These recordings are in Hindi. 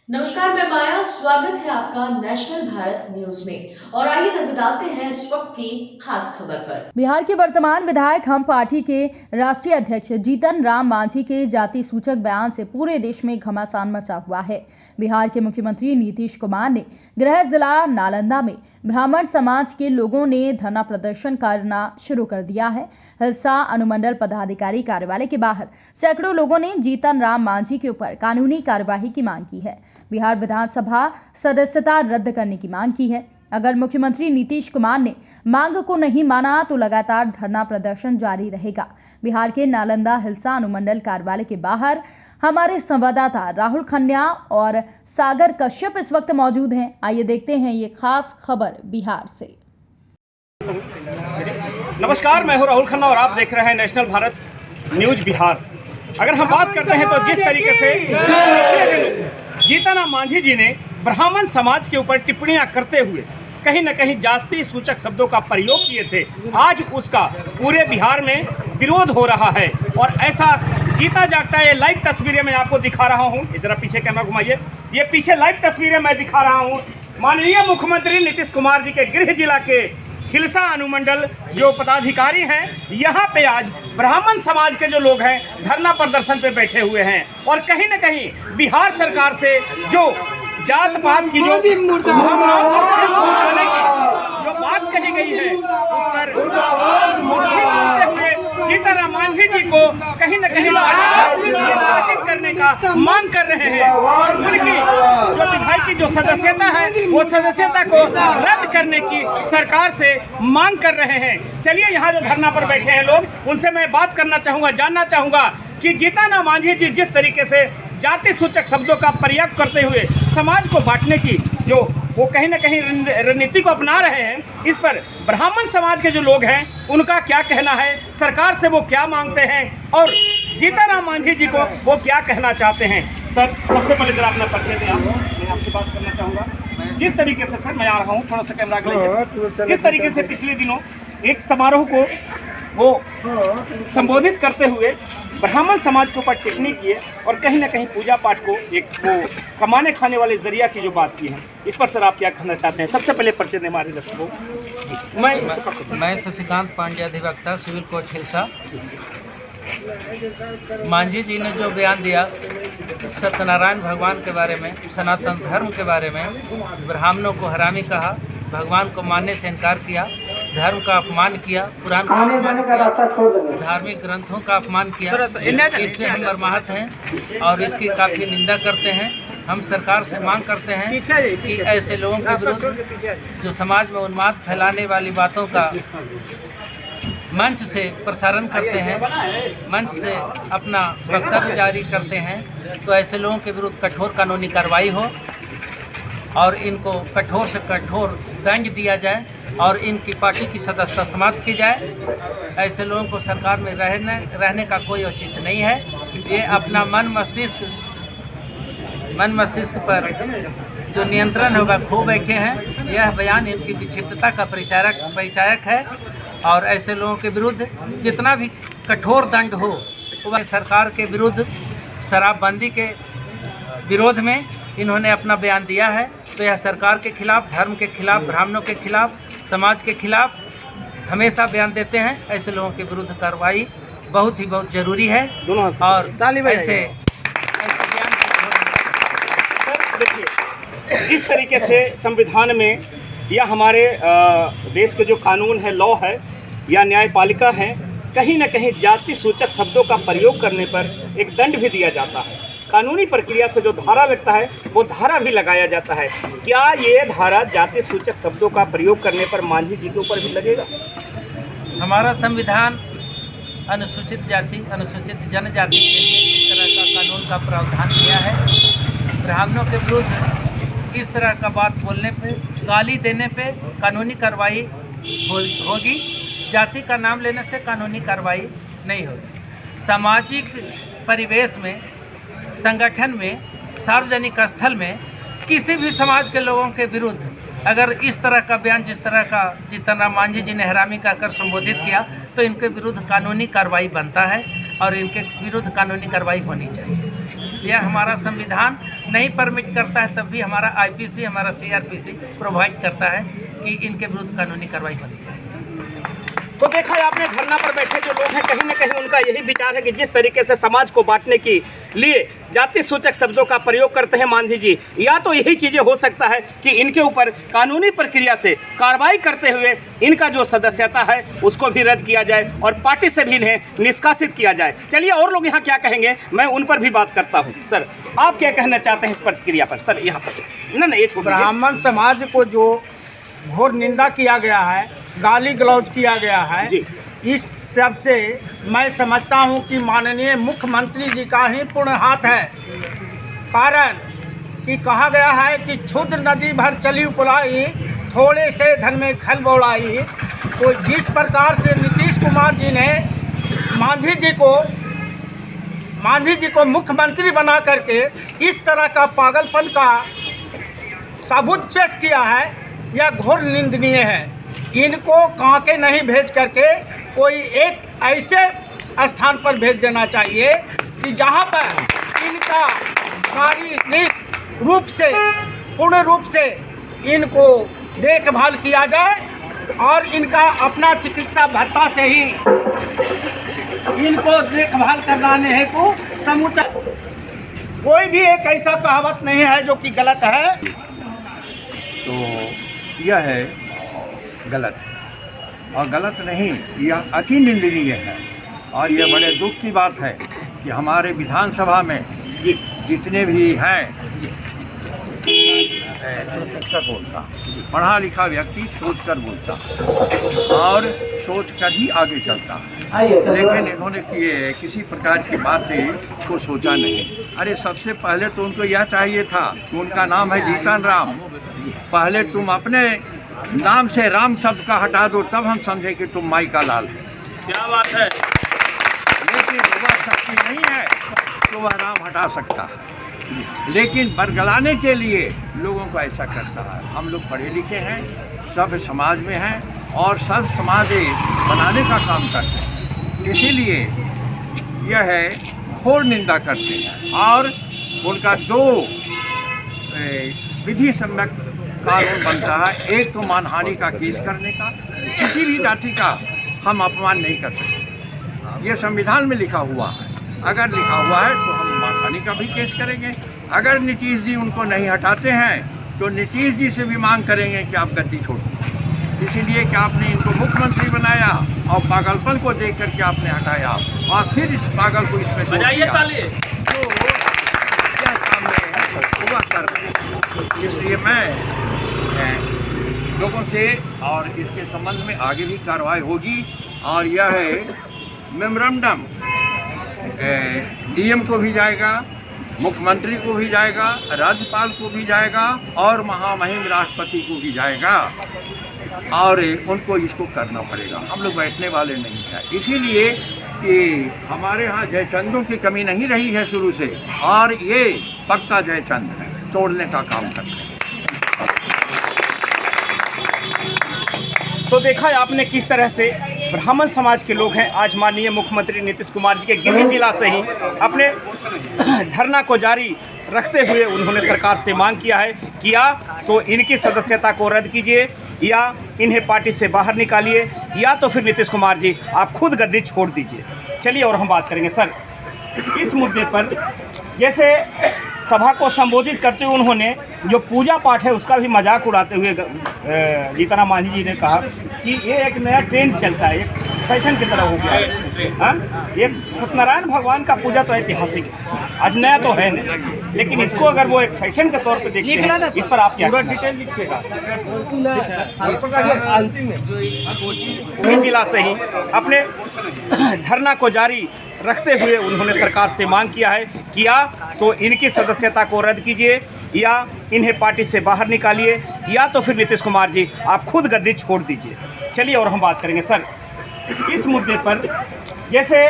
नमस्कार, मैं माया। स्वागत है आपका नेशनल भारत न्यूज में। और आइए नजर डालते हैं इस वक्त की खास खबर पर। बिहार के वर्तमान विधायक हम पार्टी के राष्ट्रीय अध्यक्ष जीतन राम मांझी के जाति सूचक बयान से पूरे देश में घमासान मचा हुआ है। बिहार के मुख्यमंत्री नीतीश कुमार ने गृह जिला नालंदा में ब्राह्मण समाज के लोगों ने धरना प्रदर्शन करना शुरू कर दिया है। हिलसा अनुमंडल पदाधिकारी कार्यालय के बाहर सैकड़ों लोगों ने जीतन राम मांझी के ऊपर कानूनी कार्यवाही की मांग की है। बिहार विधानसभा सदस्यता रद्द करने की मांग की है। अगर मुख्यमंत्री नीतीश कुमार ने मांग को नहीं माना तो लगातार धरना प्रदर्शन जारी रहेगा। बिहार के नालंदा हिलसा अनुमंडल कार्यालय के बाहर हमारे संवाददाता राहुल खन्ना और सागर कश्यप इस वक्त मौजूद हैं। आइए देखते हैं ये खास खबर बिहार से। नमस्कार, मैं हूं राहुल खन्ना और आप देख रहे हैं नेशनल भारत न्यूज बिहार। अगर हम बात करते हैं तो जिस तरीके से पिछले दिनों जीतन राम मांझी जी ने ब्राह्मण समाज के ऊपर टिप्पणियां करते हुए कहीं न कहीं जाति सूचक शब्दों का प्रयोग किए थे, आज उसका पूरे बिहार में विरोध हो रहा है। और ऐसा जीता जागता ये लाइव तस्वीरें मैं आपको दिखा रहा हूं। जरा पीछे कैमरा घुमाइए। ये पीछे लाइव तस्वीरें मैं दिखा रहा हूं। माननीय मुख्यमंत्री नीतीश कुमार जी के गृह जिला के हिलसा अनुमंडल जो पदाधिकारी हैं, यहाँ पे आज ब्राह्मण समाज के जो लोग हैं धरना प्रदर्शन पे बैठे हुए हैं। और कहीं न कहीं बिहार सरकार से जो जात पात की जो भावनाओं को ठेस पहुंचाने की जो बात कही गई है, उस पर मुट्ठी बांधते हुए जीतन राम मांझी जी को कहीं न कहीं निष्कासित करने का मांग कर रहे हैं। और उनकी जो विधायक की जो सदस्यता है वो सदस्यता को रद्द करने की सरकार से मांग कर रहे हैं। चलिए, यहाँ जो धरना पर बैठे हैं लोग, उनसे मैं बात करना चाहूँगा, जानना चाहूँगा कि जीतन राम मांझी जी जिस तरीके से जाति सूचक शब्दों का प्रयोग करते हुए समाज को बांटने की जो वो कहीं न कहीं रणनीति को अपना रहे हैं, इस पर ब्राह्मण समाज के जो लोग हैं उनका क्या कहना है, सरकार से वो क्या मांगते हैं और जीतन राम मांझी जी को वो क्या कहना चाहते हैं। सर, सबसे पहले जरा अपना परिचय दें। मैं आपसे बात करना चाहूँगा जिस तरीके से, सर मैं आ रहा हूँ, थोड़ा सा कैमरा के जिस तरीके से पिछले दिनों एक समारोह को वो संबोधित करते हुए ब्राह्मण समाज के ऊपर टिप्पणी किए और कहीं ना कहीं पूजा पाठ को एक वो कमाने खाने वाले जरिया की जो बात की है, इस पर सर आप क्या कहना चाहते हैं? सबसे पहले परिचय दें हमारे दर्शकों को। मैं शशिकांत पांडे, अधिवक्ता, सिविल कोर्ट हिलसा। मांझी जी ने जो बयान दिया सत्यनारायण भगवान के बारे में, सनातन धर्म के बारे में, ब्राह्मणों को हरामी कहा, भगवान को मानने से इनकार किया, धर्म का अपमान किया, पुराण धार्मिक ग्रंथों का अपमान किया, इससे हम मर्माहत हैं और इसकी काफ़ी निंदा करते हैं। हम सरकार से मांग करते हैं कि ऐसे लोगों के विरुद्ध जो समाज में उन्माद फैलाने वाली बातों का मंच से प्रसारण करते हैं, मंच से अपना वक्तव्य जारी करते हैं, तो ऐसे लोगों के विरुद्ध कठोर कानूनी कार्रवाई हो और इनको कठोर से कठोर दंड दिया जाए और इनकी पार्टी की सदस्यता समाप्त की जाए। ऐसे लोगों को सरकार में रहने का कोई औचित्य नहीं है। ये अपना मन मस्तिष्क पर जो नियंत्रण होगा खो बैठे हैं। यह बयान इनकी विक्षिप्तता का परिचायक है और ऐसे लोगों के विरुद्ध जितना भी कठोर दंड हो वह सरकार के विरुद्ध, शराबबंदी के विरोध में इन्होंने अपना बयान दिया है, तो यह सरकार के खिलाफ, धर्म के खिलाफ, ब्राह्मणों के खिलाफ, समाज के खिलाफ हमेशा बयान देते हैं। ऐसे लोगों के विरुद्ध कार्रवाई बहुत जरूरी है और ऐसे देखिए, जिस तरीके से संविधान में या हमारे देश के जो कानून है, लॉ है या न्यायपालिका है, कहीं न कहीं जाति सूचक शब्दों का प्रयोग करने पर एक दंड भी दिया जाता है। कानूनी प्रक्रिया से जो धारा लगता है वो धारा भी लगाया जाता है। क्या ये धारा जाति सूचक शब्दों का प्रयोग करने पर मांझी जी के ऊपर भी लगेगा? हमारा संविधान अनुसूचित जाति, अनुसूचित जनजाति के लिए इस तरह का कानून का प्रावधान किया है। ब्राह्मणों के विरुद्ध इस तरह का बात बोलने पे, गाली देने पे कानूनी कार्रवाई होगी। जाति का नाम लेने से कानूनी कार्रवाई नहीं होगी। सामाजिक परिवेश में, संगठन में, सार्वजनिक स्थल में किसी भी समाज के लोगों के विरुद्ध अगर इस तरह का बयान, जिस तरह का जीतन राम मांझी जी ने हरामी कहकर संबोधित किया, तो इनके विरुद्ध कानूनी कार्रवाई बनता है और इनके विरुद्ध कानूनी कार्रवाई होनी चाहिए। या हमारा संविधान नहीं परमिट करता है, तब भी हमारा आईपीसी, हमारा सीआरपीसी प्रोवाइड करता है कि इनके विरुद्ध कानूनी कार्रवाई होनी चाहिए। तो देखा है आपने, धरना पर बैठे जो लोग हैं कहीं न कहीं उनका यही विचार है कि जिस तरीके से समाज को बांटने के लिए जाति सूचक शब्दों का प्रयोग करते हैं मांझी जी, या तो यही चीज़ें हो सकता है कि इनके ऊपर कानूनी प्रक्रिया से कार्रवाई करते हुए इनका जो सदस्यता है उसको भी रद्द किया जाए और पार्टी से भी इन्हें निष्कासित किया जाए। चलिए और लोग यहाँ क्या कहेंगे, मैं उन पर भी बात करता हूँ। सर, आप क्या कहना चाहते हैं इस प्रतिक्रिया पर? सर यहाँ पर ना ये ब्राह्मण समाज को जो घोर निंदा किया गया है, गाली गलौज किया गया है जी, इस सब से मैं समझता हूं कि माननीय मुख्यमंत्री जी का ही पूर्ण हाथ है। कारण कि कहा गया है कि क्षुद्र नदी भर चली उपलाई, थोड़े से धन में खल बौड़ाई। तो जिस प्रकार से नीतीश कुमार जी ने मांझी जी को मुख्यमंत्री बना करके इस तरह का पागलपन का सबूत पेश किया है, यह घोर निंदनीय है। इनको कांके नहीं भेज करके कोई एक ऐसे स्थान पर भेज देना चाहिए कि जहां पर इनका शारीरिक रूप से, पूर्ण रूप से इनको देखभाल किया जाए और इनका अपना चिकित्सा भत्ता से ही इनको देखभाल कराने हेतु समूचा। कोई भी एक ऐसा कहावत नहीं है जो कि गलत है। तो यह है गलत है और गलत नहीं, यह अति निंदनीय है। और यह बड़े दुख की बात है कि हमारे विधानसभा में जितने भी हैं सोचकर बोलता, पढ़ा लिखा व्यक्ति सोचकर बोलता और सोचकर ही आगे चलता, लेकिन इन्होंने किसी प्रकार की बातें को सोचा नहीं। अरे सबसे पहले तो उनको यह चाहिए था कि उनका नाम है जीतन राम, पहले तुम अपने नाम से राम शब्द का हटा दो, तब हम समझे कि तुम माई का लाल है। क्या बात है। लेकिन वह शक्ति नहीं है तो वह राम हटा सकता है, लेकिन बरगलाने के लिए लोगों को ऐसा करता है। हम लोग पढ़े लिखे हैं, सब समाज में हैं और सब समाज बनाने का काम करते हैं, इसीलिए यह है घोर निंदा करते हैं। और उनका दो विधि सम्यक कानून बनता है, एक तो मानहानि का केस करने का, किसी भी जाति का हम अपमान नहीं कर सकते, ये संविधान में लिखा हुआ है। अगर लिखा हुआ है तो हम मानहानि का भी केस करेंगे। अगर नीतीश जी उनको नहीं हटाते हैं तो नीतीश जी से भी मांग करेंगे कि आप गद्दी छोड़ दें। इसीलिए कि आपने इनको मुख्यमंत्री बनाया और पागलपन को देख करके आपने हटाया और फिर इस पागल को इसमें बजाइए ताली, तो क्या काम में हुआ कर। इसलिए मैं लोगों से और इसके संबंध में आगे भी कार्रवाई होगी और यह है मेमोरेंडम डीएम को भी जाएगा, मुख्यमंत्री को भी जाएगा, राज्यपाल को भी जाएगा और महामहिम राष्ट्रपति को भी जाएगा और उनको इसको करना पड़ेगा। हम लोग बैठने वाले नहीं हैं, इसीलिए कि हमारे यहाँ जयचंदों की कमी नहीं रही है शुरू से और ये पक्का जयचंद है, तोड़ने का काम करते हैं। तो देखा है आपने किस तरह से ब्राह्मण समाज के लोग हैं आज माननीय मुख्यमंत्री नीतीश कुमार जी के गृह जिला से ही अपने धरना को जारी रखते हुए उन्होंने सरकार से मांग किया है कि या तो इनकी सदस्यता को रद्द कीजिए या इन्हें पार्टी से बाहर निकालिए या तो फिर नीतीश कुमार जी आप खुद गद्दी छोड़ दीजिए। चलिए और हम बात करेंगे सर इस मुद्दे पर। जैसे सभा को संबोधित करते हुए उन्होंने जो पूजा पाठ है उसका भी मजाक उड़ाते हुए जीतन राम मांझी जी ने कहा कि ये एक नया ट्रेंड चलता है, एक फैशन की तरह हो गया है। ये सत्यनारायण भगवान का पूजा तो ऐतिहासिक है, आज नया तो है नहीं, लेकिन इसको अगर वो एक फैशन के तौर पे देखते हैं, इस पर आप क्या डिटेल लिखिएगा। जिला से ही अपने धरना को जारी रखते हुए उन्होंने सरकार से मांग किया है कि या तो इनकी सदस्यता को रद्द कीजिए या इन्हें पार्टी से बाहर निकालिए या तो फिर नीतीश कुमार जी आप खुद गद्दी छोड़ दीजिए। चलिए और हम बात करेंगे सर इस मुद्दे पर। जैसे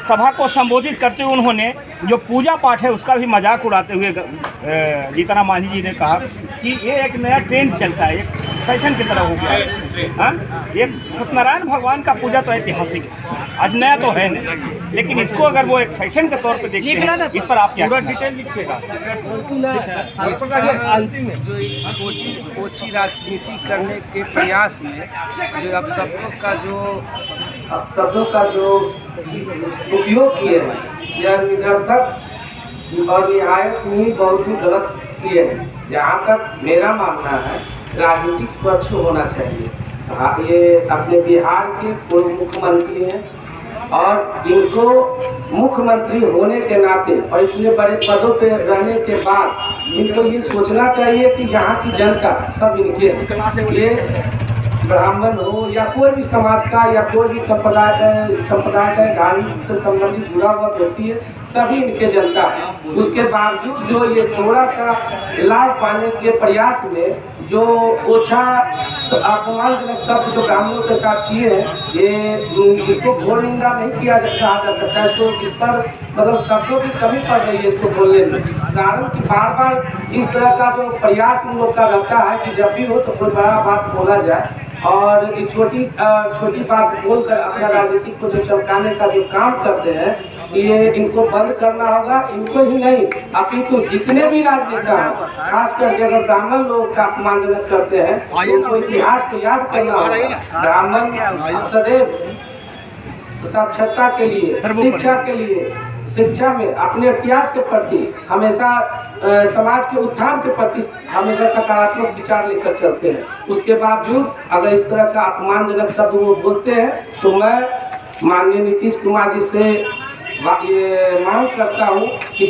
सभा को संबोधित करते हुए उन्होंने जो पूजा पाठ है उसका भी मजाक उड़ाते हुए जीतन राम मांझी जी ने कहा कि ये एक नया ट्रेंड चलता है, एक फैशन की तरह हो गया है। हाँ? ये सत्यनारायण भगवान का पूजा तो ऐतिहासिक है, आज नया तो है नहीं, लेकिन इसको अगर वो एक फैशन के तौर पे देखते हैं, इस पर आप क्या डिटेल लिखिएगा। इस पर जो ओछी राजनीति करने के प्रयास में जो अब शब्दों का जो उपयोग किए हैं यह निरर्थक और निहायत ही बहुत ही गलत किए हैं। जहाँ तक मेरा मानना है राजनीतिक स्वच्छ होना चाहिए। हाँ, ये अपने बिहार के पूर्व मुख्यमंत्री हैं और इनको मुख्यमंत्री होने के नाते और इतने बड़े पदों पे रहने के बाद इनको ये सोचना चाहिए कि यहाँ की जनता सब इनके ये ब्राह्मण हो या कोई भी समाज का या कोई भी संप्रदाय का धार्मिक से संबंधित जुड़ा हुआ व्यक्ति है, सभी इनके जनता है। उसके बावजूद जो ये थोड़ा सा लाभ पाने के प्रयास में जो ओछा अपमानजनक शब्द जो ब्राह्मणों के साथ किए हैं, ये इसको घोर निंदा नहीं कहा जा सकता। इसको इस पर मतलब शब्दों की कमी पड़ रही है इसको बोलने में, कारण कि बार बार इस तरह का जो प्रयास उन लोग का रहता है कि जब भी हो तो कोई बड़ा बात बोला जाए और ये छोटी बात बोलकर अपना राजनीतिक को जो चमकाने का जो काम करते हैं, ये इनको बंद करना होगा। इनको ही नहीं अपितु जितने भी राजनेता हैं, खास करके अगर ब्राह्मण लोग का अपमानजनक करते हैं तो उनको इतिहास को याद करना होगा। ब्राह्मण सदैव साक्षरता के लिए, शिक्षा के लिए, शिक्षा में अपने त्याग के प्रति हमेशा समाज के उत्थान के प्रति हमेशा सकारात्मक विचार लेकर चलते हैं। उसके बावजूद अगर इस तरह का अपमानजनक शब्द वो बोलते हैं तो मैं माननीय नीतीश कुमार जी से ये मांग करता हूँ कि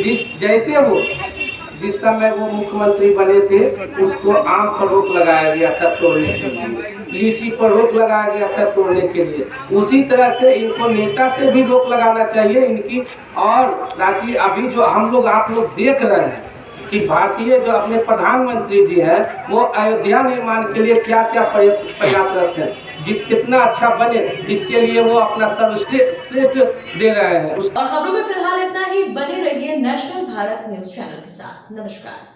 जिस समय वो मुख्यमंत्री बने थे उसको आम पर रोक लगाया गया था तोड़ने के लिए, लीची पर रोक लगाया गया था तोड़ने के लिए, उसी तरह से इनको नेता से भी रोक लगाना चाहिए इनकी। और राष्ट्रीय अभी जो हम लोग आप लोग देख रहे हैं कि भारतीय जो अपने प्रधानमंत्री जी हैं वो अयोध्या निर्माण के लिए क्या क्या प्रयासरत हैं, कितना अच्छा बने इसके लिए वो अपना सर्वश्रेष्ठ दे रहे हैं। और खबरों में फिलहाल इतना ही। बने रहिए नेशनल भारत न्यूज चैनल के साथ। नमस्कार।